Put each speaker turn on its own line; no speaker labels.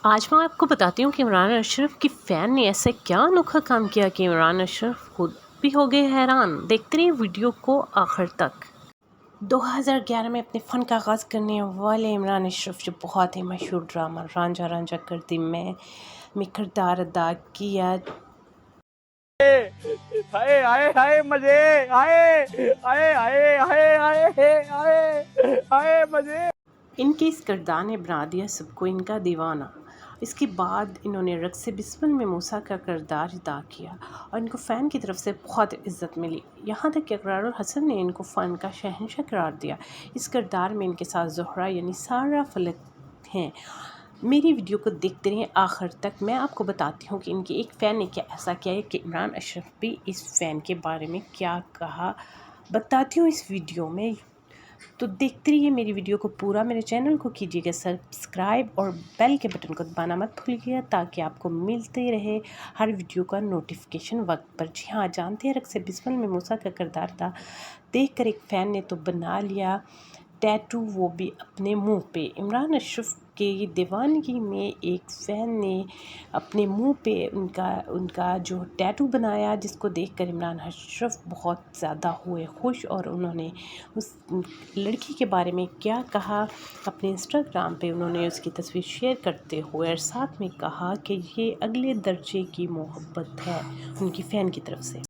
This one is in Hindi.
आज मैं आपको बताती हूँ कि इमरान अशरफ की फ़ैन ने ऐसा क्या अनोखा काम किया कि इमरान अशरफ खुद भी हो गए हैरान। देखते रहिए वीडियो को आखिर तक। 2011 में अपने फ़न का आगाज़ करने वाले इमरान अशरफ जो बहुत ही मशहूर ड्रामा रांझा रांझा कर दी में किरदार अदा किया।
हाय हाय हाय मजे हाय हाय हाय हाय हाय हाय हाय मजे।
इनके इस किरदार ने बना दिया सबको इनका दीवाना। इसके बाद इन्होंने रक्स बिस्मिल में मूसा का किरदार अदा किया और इनको फ़ैन की तरफ से बहुत इज़्ज़त मिली। यहाँ तक कि इकरारुल हसन ने इनको फ़न का शहंशाह करार दिया। इस किरदार में इनके साथ ज़ोहरा यानी सारा फलक हैं। मेरी वीडियो को देखते रहें आखिर तक। मैं आपको बताती हूँ कि इनके एक फ़ैन ने क्या ऐसा किया है कि इमरान अशरफ भी इस फ़ैन के बारे में क्या कहा, बताती हूँ इस वीडियो में। तो देखते रहिए मेरी वीडियो को पूरा। मेरे चैनल को कीजिएगा सब्सक्राइब और बेल के बटन को दबाना मत भूलिएगा ताकि आपको मिलते रहे हर वीडियो का नोटिफिकेशन वक्त पर। जी हाँ, जानते हैं रक्स बिस्मिल में मूसा का किरदार था। देखकर एक फ़ैन ने तो बना लिया टैटू, वो भी अपने मुंह पे। इमरान अशरफ के ये दीवानगी में एक फ़ैन ने अपने मुंह पे उनका जो टैटू बनाया, जिसको देखकर इमरान अशरफ बहुत ज़्यादा हुए खुश और उन्होंने उस लड़की के बारे में क्या कहा अपने इंस्टाग्राम पे उन्होंने उसकी तस्वीर शेयर करते हुए और साथ में कहा कि ये अगले दर्जे की मोहब्बत है उनकी फ़ैन की तरफ से।